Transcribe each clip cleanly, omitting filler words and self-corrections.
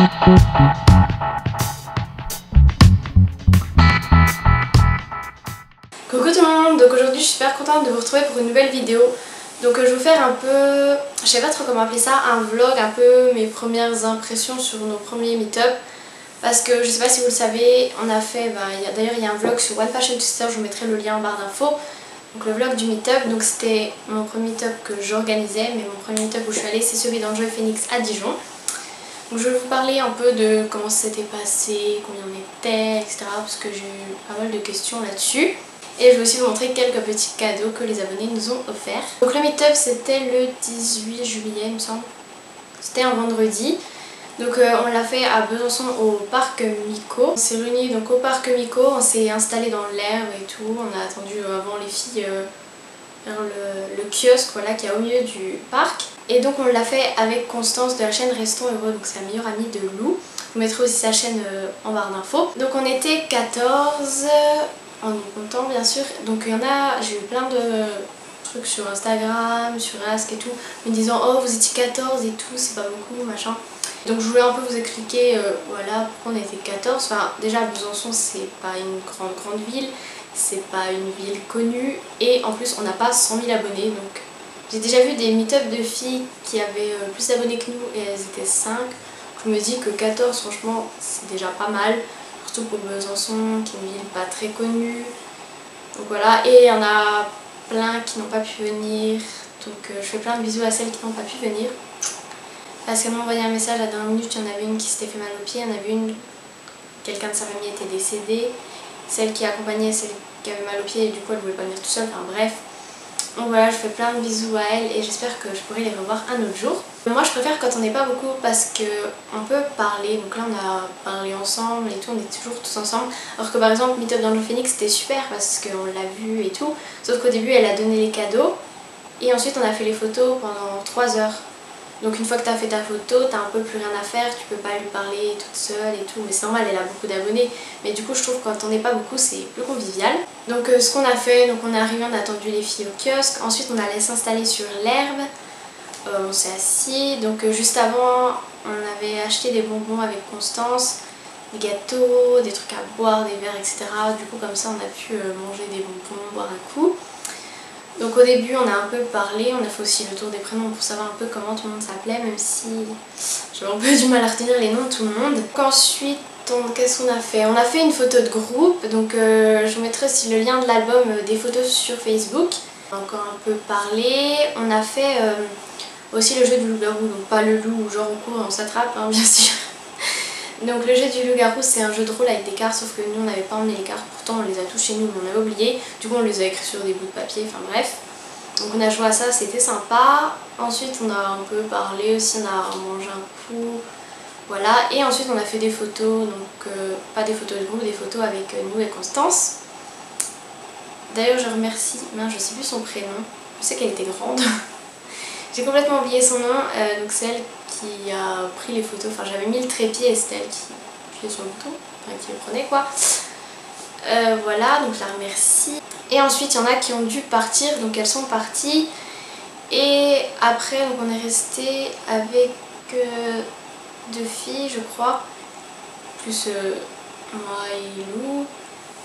Coucou tout le monde, donc aujourd'hui je suis super contente de vous retrouver pour une nouvelle vidéo. Donc je vais vous faire un peu, je sais pas trop comment appeler ça, un vlog, un peu mes premières impressions sur nos premiers meet-up. Parce que je sais pas si vous le savez, on a fait, d'ailleurs il y a un vlog sur One Passion Sister, je vous mettrai le lien en barre d'infos. Donc le vlog du meet-up, donc c'était mon premier meet-up que j'organisais, mais mon premier meet-up où je suis allée c'est celui d'Enjoy Phoenix à Dijon. Donc je vais vous parler un peu de comment ça s'était passé, combien on était, etc. Parce que j'ai eu pas mal de questions là-dessus. Et je vais aussi vous montrer quelques petits cadeaux que les abonnés nous ont offerts. Donc le meet-up c'était le 18 juillet il me semble. C'était un vendredi. Donc on l'a fait à Besançon au parc Mico. On s'est réunis donc au parc Mico, on s'est installé dans l'herbe et tout. On a attendu avant les filles vers le kiosque voilà, qui est au milieu du parc. Et donc on l'a fait avec Constance de la chaîne Restons Heureux, donc c'est la meilleure amie de Lou. Vous mettrez aussi sa chaîne en barre d'infos. Donc on était 14, en y comptant bien sûr. Donc il y en a, j'ai eu plein de trucs sur Instagram, sur Ask et tout, me disant oh vous étiez 14 et tout, c'est pas beaucoup machin. Donc je voulais un peu vous expliquer voilà pourquoi on était 14. Enfin déjà Besançon c'est pas une grande ville, c'est pas une ville connue et en plus on n'a pas 100 000 abonnés. Donc j'ai déjà vu des meet-up de filles qui avaient plus d'abonnés que nous et elles étaient 5. Je me dis que 14 franchement c'est déjà pas mal, surtout pour Besançon qui est une ville pas très connue. Donc voilà, et il y en a plein qui n'ont pas pu venir, donc je fais plein de bisous à celles qui n'ont pas pu venir. Parce qu'elle m'a envoyé un message à la dernière minute, il y en avait une qui s'était fait mal au pied, il y en avait une, quelqu'un de sa famille était décédé, celle qui accompagnait celle qui avait mal au pied et du coup elle ne voulait pas venir tout seule, enfin bref. Donc voilà, je fais plein de bisous à elle et j'espère que je pourrai les revoir un autre jour. Moi je préfère quand on n'est pas beaucoup parce qu'on peut parler, donc là on a parlé ensemble et tout, on est toujours tous ensemble. Alors que par exemple Meet Up dans le Phoenix c'était super parce qu'on l'a vu et tout, sauf qu'au début elle a donné les cadeaux et ensuite on a fait les photos pendant 3 heures. Donc une fois que tu as fait ta photo, tu n'as un peu plus rien à faire, tu peux pas lui parler toute seule et tout, mais c'est normal, elle a beaucoup d'abonnés. Mais du coup je trouve que quand on n'est pas beaucoup c'est plus convivial. Donc ce qu'on a fait, donc on est arrivé, on a attendu les filles au kiosque, ensuite on allait s'installer sur l'herbe, on s'est assis, donc juste avant on avait acheté des bonbons avec Constance, des gâteaux, des trucs à boire, des verres, etc. Du coup comme ça on a pu manger des bonbons, boire un coup. Donc au début on a un peu parlé, on a fait aussi le tour des prénoms pour savoir un peu comment tout le monde s'appelait, même si j'avais un peu du mal à retenir les noms de tout le monde. Donc ensuite, qu'est-ce qu'on a fait? On a fait une photo de groupe, donc je vous mettrai aussi le lien de l'album des photos sur Facebook. On a encore un peu parlé, on a fait aussi le jeu du loup-garou, donc pas le loup genre on court et on s'attrape hein, bien sûr. Donc le jeu du loup-garou c'est un jeu de rôle avec des cartes, sauf que nous on n'avait pas emmené les cartes, pourtant on les a tous chez nous mais on avait oublié. Du coup on les a écrits sur des bouts de papier, enfin bref. Donc on a joué à ça, c'était sympa. Ensuite on a un peu parlé aussi, on a mangé un coup. Voilà, et ensuite on a fait des photos, donc pas des photos de groupe, des photos avec nous et Constance. D'ailleurs je remercie, je sais plus son prénom, je sais qu'elle était grande. J'ai complètement oublié son nom, donc c'est elle qui a pris les photos, enfin j'avais mis le trépied et c'était elle qui appuyait sur le bouton, enfin qui le prenait quoi. Voilà, donc je la remercie. Et ensuite il y en a qui ont dû partir, donc elles sont parties. Et après donc on est resté avec 2 filles je crois, plus moi et Lou.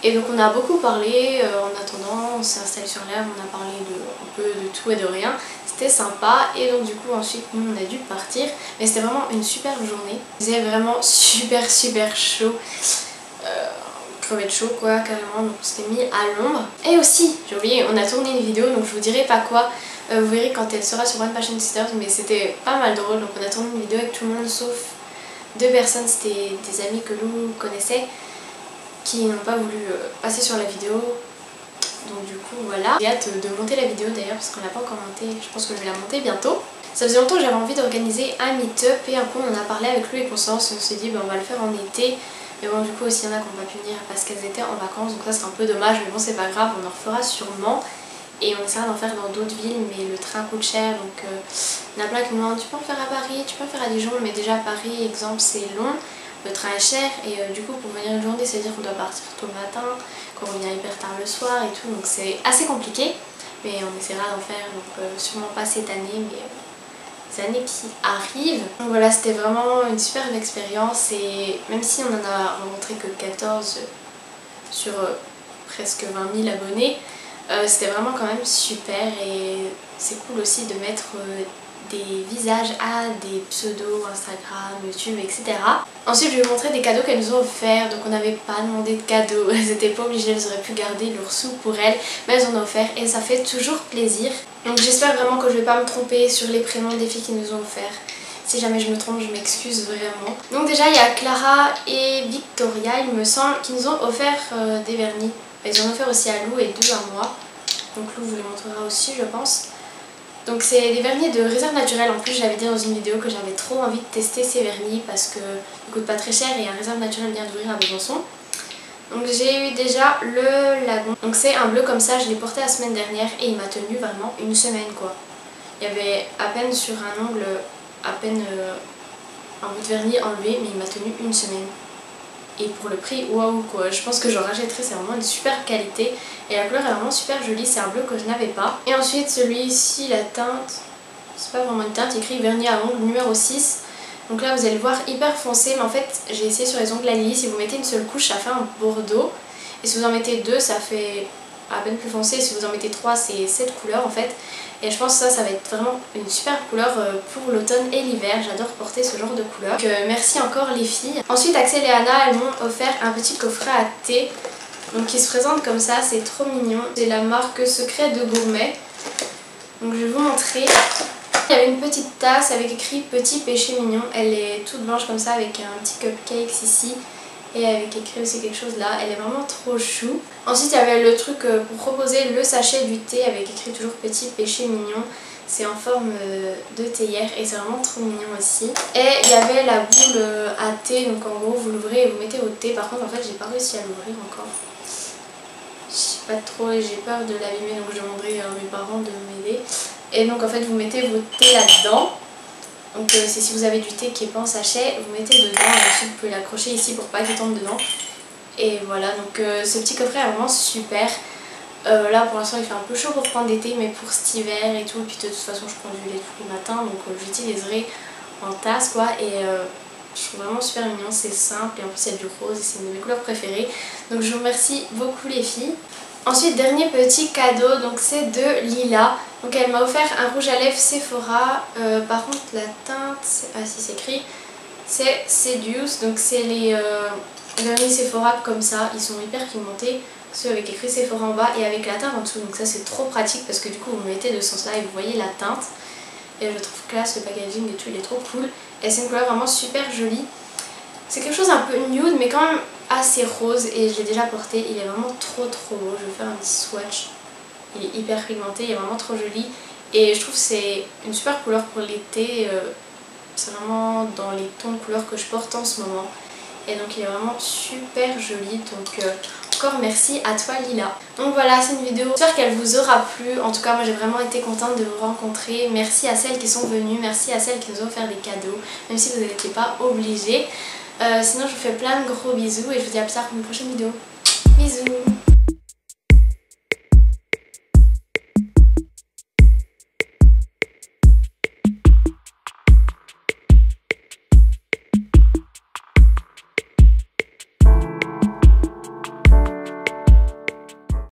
Et donc on a beaucoup parlé en attendant, on s'est installé sur l'herbe, on a parlé un peu de tout et de rien. C'était sympa et donc du coup ensuite nous on a dû partir. Mais c'était vraiment une superbe journée. Il faisait vraiment super chaud. Crevé de chaud quoi carrément, donc on s'était mis à l'ombre. Et aussi, j'ai oublié, on a tourné une vidéo donc je vous dirai pas quoi. Vous verrez quand elle sera sur One Passion Sisters, mais c'était pas mal drôle. Donc on a tourné une vidéo avec tout le monde sauf 2 personnes, c'était des amis que Lou connaissait, qui n'ont pas voulu passer sur la vidéo. Donc du coup voilà. J'ai hâte de monter la vidéo d'ailleurs parce qu'on l'a pas encore montée, je pense que je vais la monter bientôt. Ça faisait longtemps que j'avais envie d'organiser un meet-up et un coup on en a parlé avec Lou et Constance, on s'est dit on va le faire en été. Mais bon du coup aussi il y en a qui n'ont pas pu venir parce qu'elles étaient en vacances, donc ça c'est un peu dommage, mais bon c'est pas grave, on en refera sûrement. Et on essaiera d'en faire dans d'autres villes, mais le train coûte cher, donc il y en a plein qui me demandent tu peux en faire à Paris, tu peux en faire à Dijon, mais déjà à Paris exemple c'est long. Le train est cher et du coup pour venir une journée ça veut dire qu'on doit partir tôt le matin, qu'on revient hyper tard le soir et tout, donc c'est assez compliqué. Mais on essaiera d'en faire, donc sûrement pas cette année, mais années qui arrivent. Donc voilà, c'était vraiment une superbe expérience et même si on en a rencontré que 14 sur presque 20 000 abonnés, c'était vraiment quand même super et c'est cool aussi de mettre des visages à des pseudos, Instagram, YouTube, etc. Ensuite je vais vous montrer des cadeaux qu'elles nous ont offerts. Donc on n'avait pas demandé de cadeaux, elles n'étaient pas obligées, elles auraient pu garder leurs sous pour elles, mais elles en ont offert et ça fait toujours plaisir. Donc j'espère vraiment que je vais pas me tromper sur les prénoms des filles qui nous ont offert. Si jamais je me trompe, je m'excuse vraiment. Donc déjà il y a Clara et Victoria, il me semble, qui nous ont offert des vernis. Ils en ont offert aussi à Lou et 2 à moi. Donc Lou vous les montrera aussi je pense. Donc c'est des vernis de réserve naturelle. En plus j'avais dit dans une vidéo que j'avais trop envie de tester ces vernis parce qu'ils coûtent pas très cher et un réserve naturelle vient d'ouvrir à Besançon. Donc j'ai eu déjà le lagon. Donc c'est un bleu comme ça, je l'ai porté la semaine dernière et il m'a tenu vraiment une semaine quoi. Il y avait à peine sur un ongle, à peine un bout de vernis enlevé, mais il m'a tenu une semaine. Et pour le prix, waouh quoi, je pense que j'en rachèterai, c'est vraiment une super qualité. Et la couleur est vraiment super jolie, c'est un bleu que je n'avais pas. Et ensuite celui-ci, la teinte, c'est pas vraiment une teinte, il écrit vernis à ongles numéro 6. Donc là vous allez voir hyper foncé, mais en fait j'ai essayé sur les ongles à Lily, si vous mettez une seule couche ça fait un bordeaux. Et si vous en mettez 2 ça fait à peine plus foncé, si vous en mettez 3 c'est cette couleur en fait. Et je pense que ça va être vraiment une super couleur pour l'automne et l'hiver. J'adore porter ce genre de couleur. Donc merci encore les filles. Ensuite Axel et Anna elles m'ont offert un petit coffret à thé. Donc qui se présente comme ça, c'est trop mignon. C'est la marque Secret de Gourmet. Donc je vais vous montrer. Il y avait une petite tasse avec écrit petit péché mignon. Elle est toute blanche comme ça avec un petit cupcake ici. Et avec écrit aussi quelque chose là, elle est vraiment trop chou. Ensuite il y avait le truc pour proposer le sachet du thé avec écrit toujours petit péché mignon. C'est en forme de théière et c'est vraiment trop mignon aussi. Et il y avait la boule à thé, donc en gros vous l'ouvrez et vous mettez votre thé. Par contre en fait j'ai pas réussi à l'ouvrir encore. Je sais pas trop et j'ai peur de l'abîmer, donc je demanderai à mes parents de m'aider. Et donc en fait vous mettez votre thé là-dedans. Donc c'est si vous avez du thé qui est pas en sachet, vous mettez dedans et ensuite vous pouvez l'accrocher ici pour pas qu'il tombe dedans. Et voilà, donc ce petit coffret est vraiment super. Là pour l'instant il fait un peu chaud pour prendre d'été, mais pour cet hiver et tout, et puis de toute façon je prends du lait tous les matins, donc j'utiliserai en tasse quoi. Et je trouve vraiment super mignon, c'est simple et en plus il y a du rose et c'est une de mes couleurs préférées. Donc je vous remercie beaucoup les filles. Ensuite dernier petit cadeau, donc c'est de Lila. Donc elle m'a offert un rouge à lèvres Sephora. Par contre la teinte, ah si c'est écrit, c'est Seduce. Donc c'est les vernis Sephora comme ça, ils sont hyper pigmentés. Ceux avec écrit Sephora en bas et avec la teinte en dessous. Donc ça c'est trop pratique parce que du coup vous mettez de ce sens là et vous voyez la teinte. Et je trouve classe, le packaging et tout il est trop cool. Et c'est une couleur vraiment super jolie. C'est quelque chose un peu nude mais quand même assez rose et je l'ai déjà porté. Il est vraiment trop beau. Je vais faire un petit swatch. Il est hyper pigmenté, il est vraiment trop joli. Et je trouve que c'est une super couleur pour l'été. C'est vraiment dans les tons de couleurs que je porte en ce moment. Et donc il est vraiment super joli. Donc encore merci à toi Lila. Donc voilà, c'est une vidéo, j'espère qu'elle vous aura plu. En tout cas moi j'ai vraiment été contente de vous rencontrer. Merci à celles qui sont venues, merci à celles qui nous ont offert des cadeaux, même si vous n'étiez pas obligés. Sinon je vous fais plein de gros bisous et je vous dis à plus tard pour une prochaine vidéo. Bisous.